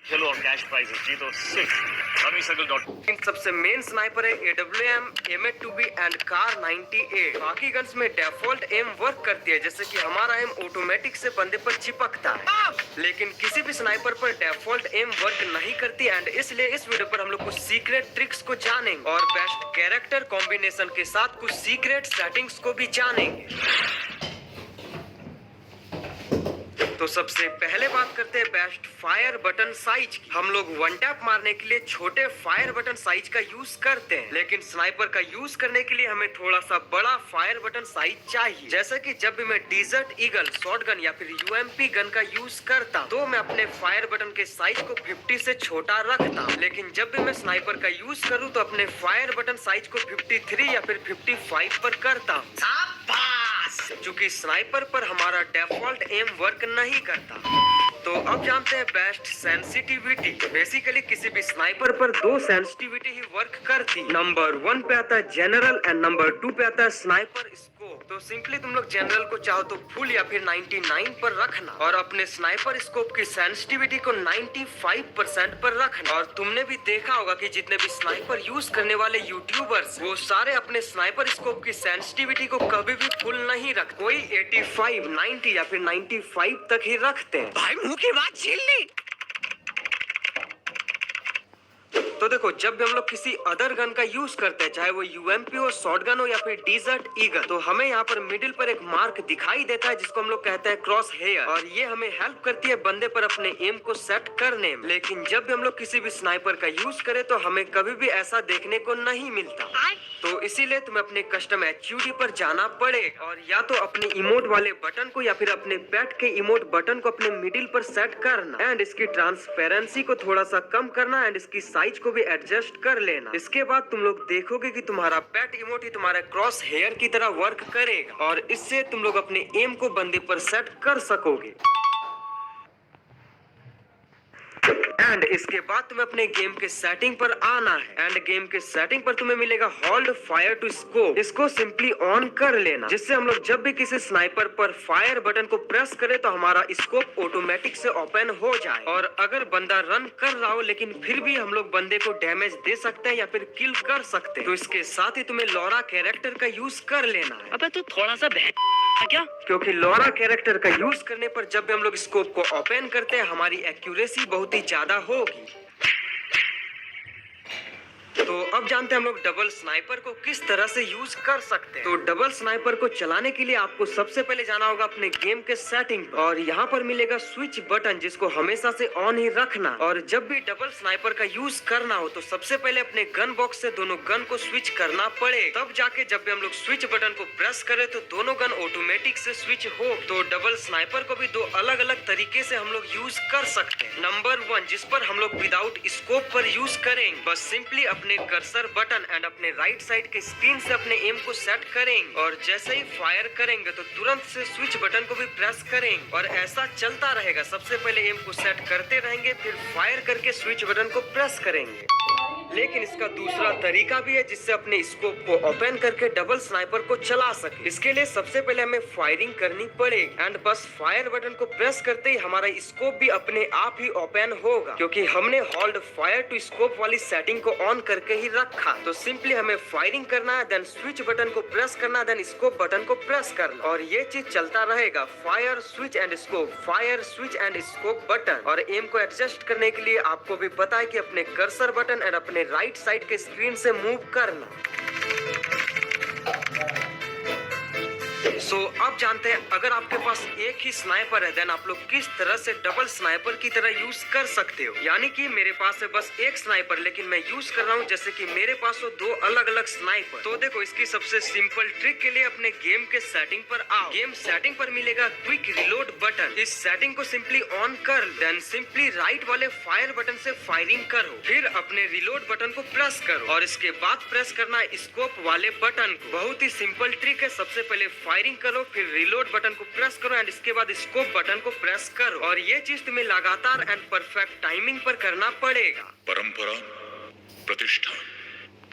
चलो और cash prices जीतो सिर्फ RummyCircle.com। सबसे मेन स्नाइपर है AWM M8-2B एंड कार 98। बाकी गन्स में डिफॉल्ट एम वर्क करती है, जैसे कि हमारा एम ऑटोमेटिक से बंदे पर चिपकता है, लेकिन किसी भी स्नाइपर पर डिफॉल्ट एम वर्क नहीं करती। एंड इसलिए इस वीडियो पर हम लोग कुछ सीक्रेट ट्रिक्स को जानेंगे और बेस्ट कैरेक्टर कॉम्बिनेशन के साथ कुछ सीक्रेट सेटिंग्स को भी जानेंगे। तो सबसे पहले बात करते हैं बेस्ट फायर बटन साइज की। हम लोग वन टैप मारने के लिए छोटे फायर बटन साइज का यूज करते हैं, लेकिन स्नाइपर का यूज करने के लिए हमें थोड़ा सा बड़ा फायर बटन साइज चाहिए। जैसे कि जब भी मैं डिजर्ट ईगल शॉटगन या फिर UMP गन का यूज करता तो मैं अपने फायर बटन के साइज को 50 से छोटा रखता, लेकिन जब भी मैं स्नाइपर का यूज करूँ तो अपने फायर बटन साइज को 53 या फिर 55 पर करता। चूंकि स्नाइपर पर हमारा डिफॉल्ट एम वर्क नहीं करता। तो अब जानते हैं बेस्ट सेंसिटिविटी। बेसिकली किसी भी स्नाइपर पर दो सेंसिटिविटी ही वर्क करती। नंबर 1 पे आता है जनरल एंड नंबर 2 पे आता है स्नाइपर स्कोप। तो सिंपली तुम लोग जनरल को चाहो तो फुल या फिर 99 पर रखना और अपने स्नाइपर स्कोप की सेंसिटिविटी को 95% पर रखना। और तुमने भी देखा होगा कि जितने भी स्नाइपर यूज करने वाले यूट्यूबर्स वो सारे अपने स्नाइपर स्कोप की सेंसिटिविटी को कभी भी फुल नहीं रखते। कोई 85, 90 या फिर 95 तक ही रखते हैं। भाई मुंह की बात छीन ली। तो देखो, जब भी हम लोग किसी अदर गन का यूज करते हैं, चाहे वो UMP हो, शॉटगन हो या फिर डिजर्ट ईगल, तो हमें यहाँ पर मिडिल पर एक मार्क दिखाई देता है जिसको हम लोग कहते हैं क्रॉस हेयर, और ये हमें हेल्प करती है बंदे पर अपने एम को सेट करने में। लेकिन जब भी हम लोग किसी भी स्नाइपर का यूज करें तो हमें कभी भी ऐसा देखने को नहीं मिलता। तो इसीलिए तुम्हें अपने कस्टम HUD पर जाना पड़ेगा और या तो अपने इमोट वाले बटन को या फिर अपने बैट के इमोट बटन को अपने मिडिल पर सेट करना एंड इसकी ट्रांसपेरेंसी को थोड़ा सा कम करना एंड इसकी साइज को भी एडजस्ट कर लेना। इसके बाद तुम लोग देखोगे कि तुम्हारा बैट इमोट ही तुम्हारा क्रॉस हेयर की तरह वर्क करेगा और इससे तुम लोग अपने एम को बंदे पर सेट कर सकोगे। एंड इसके बाद तुम्हें अपने गेम के सेटिंग पर आना है एंड गेम के सेटिंग पर तुम्हें मिलेगा होल्ड फायर टू स्कोप। इसको सिंपली ऑन कर लेना, जिससे हम लोग जब भी किसी स्नाइपर पर फायर बटन को प्रेस करें तो हमारा स्कोप ऑटोमेटिक से ओपन हो जाए। और अगर बंदा रन कर रहा हो लेकिन फिर भी हम लोग बंदे को डैमेज दे सकते हैं या फिर किल कर सकते हैं, तो इसके साथ ही तुम्हें लॉरा कैरेक्टर का यूज कर लेना है। अबे तू थोड़ा सा क्या? क्योंकि लॉरा कैरेक्टर का यूज करने पर जब भी हम लोग स्कोप को ओपन करते हैं हमारी एक्यूरेसी बहुत ही ज्यादा होगी। तो अब जानते हैं हम लोग डबल स्नाइपर को किस तरह से यूज कर सकते हैं। तो डबल स्नाइपर को चलाने के लिए आपको सबसे पहले जाना होगा अपने गेम के सेटिंग पर और यहाँ पर मिलेगा स्विच बटन जिसको हमेशा से ऑन ही रखना। और जब भी डबल स्नाइपर का यूज करना हो तो सबसे पहले अपने गन बॉक्स से दोनों गन को स्विच करना पड़ेगा, तब जाके जब भी हम लोग स्विच बटन को प्रेस करें तो दोनों गन ऑटोमेटिक से स्विच हो। तो डबल स्नाइपर को भी दो अलग अलग तरीके से हम लोग यूज कर सकते हैं। नंबर 1 जिस पर हम लोग विदाउट स्कोप पर यूज करेंगे, बस सिंपली अपने कर्सर बटन एंड अपने राइट साइड के स्क्रीन से अपने एम को सेट करेंगे और जैसे ही फायर करेंगे तो तुरंत से स्विच बटन को भी प्रेस करेंगे और ऐसा चलता रहेगा। सबसे पहले एम को सेट करते रहेंगे, फिर फायर करके स्विच बटन को प्रेस करेंगे। लेकिन इसका दूसरा तरीका भी है जिससे अपने स्कोप को ओपन करके डबल स्नाइपर को चला सके। इसके लिए सबसे पहले हमें फायरिंग करनी पड़ेगी एंड बस फायर बटन को प्रेस करते ही हमारा स्कोप भी अपने आप ही ओपन होगा, क्योंकि हमने होल्ड फायर टू स्कोप वाली सेटिंग को ऑन करके ही रखा। तो सिंपली हमें फायरिंग करना है, देन स्विच बटन को प्रेस करना, देन स्कोप बटन को प्रेस करना और ये चीज चलता रहेगा। Fire switch and scope, fire switch and scope button. और एम को एडजस्ट करने के लिए आपको भी पता है कि अपने कर्सर बटन एंड अपने राइट साइड के स्क्रीन से मूव करना। सो अब जानते हैं अगर आपके पास एक ही स्नाइपर है देन आप लोग किस तरह से डबल स्नाइपर की तरह यूज कर सकते हो। यानी कि मेरे पास है बस एक स्नाइपर लेकिन मैं यूज कर रहा हूँ जैसे कि मेरे पास हो दो अलग अलग स्नाइपर। तो देखो, इसकी सबसे सिंपल ट्रिक के लिए अपने गेम के सेटिंग पर आओ। गेम सेटिंग पर मिलेगा क्विक रिलोड बटन। इस सेटिंग को सिंपली ऑन कर देन सिंपली राइट वाले फायर बटन से फायरिंग करो, फिर अपने रिलोड बटन को प्रेस करो और इसके बाद प्रेस करना है स्कोप वाले बटन को। बहुत ही सिंपल ट्रिक है। सबसे पहले फायरिंग करो, फिर रिलोड बटन को प्रेस करो एंड इसके बाद स्कोप बटन को प्रेस करो और ये चीज तुम्हें लगातार एंड परफेक्ट टाइमिंग पर करना पड़ेगा। परंपरा, प्रतिष्ठा,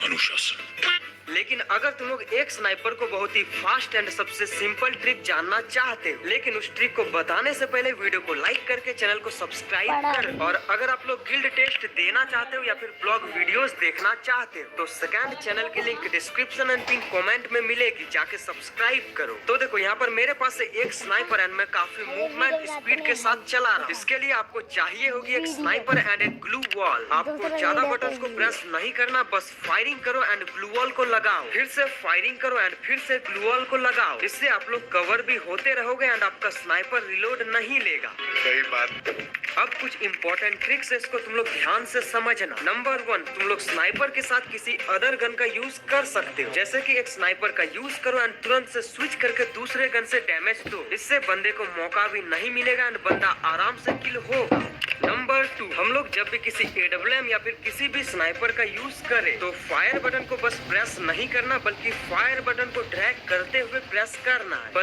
अनुशासन। लेकिन अगर तुम लोग एक स्नाइपर को बहुत ही फास्ट एंड सबसे सिंपल ट्रिक जानना चाहते हो, लेकिन उस ट्रिक को बताने से पहले वीडियो को लाइक करके चैनल को सब्सक्राइब कर, और अगर आप लोग गिल्ड टेस्ट देना चाहते हो या फिर ब्लॉग वीडियोस देखना चाहते हो तो सेकंड चैनल की link description and pin comment में मिलेगी, जाके सब्सक्राइब करो। तो देखो यहाँ पर मेरे पास से एक स्नाइपर एंड मैं काफी मूवमेंट स्पीड के साथ चला रहा हूँ। इसके लिए आपको चाहिए होगी एक स्नाइपर एंड एक ग्लू वॉल। आपको ज्यादा बटन्स को प्रेस नहीं करना, बस फायरिंग करो एंड ग्लू वॉल को लगाओ, फिर से फायरिंग करो एंड फिर से ग्लू वॉल को लगाओ। इससे आप लोग कवर भी होते रहोगे एंड आपका स्नाइपर रिलोड नहीं लेगा। सही बात। अब कुछ इंपॉर्टेंट ट्रिक्स है, इसको तुम लोग ध्यान से समझना। नंबर 1, तुम लोग स्नाइपर के साथ किसी अदर गन का यूज कर सकते हो, जैसे कि एक स्नाइपर का यूज करो एंड तुरंत से स्विच करके दूसरे गन से डैमेज दो। इससे बंदे को मौका भी नहीं मिलेगा एंड बंदा आराम से किल होगा। नंबर 2, हम लोग जब भी किसी AWM या फिर किसी भी स्नाइपर का यूज करें तो फायर बटन को बस प्रेस नहीं करना, बल्कि फायर बटन को ड्रैग करते हुए प्रेस करना है।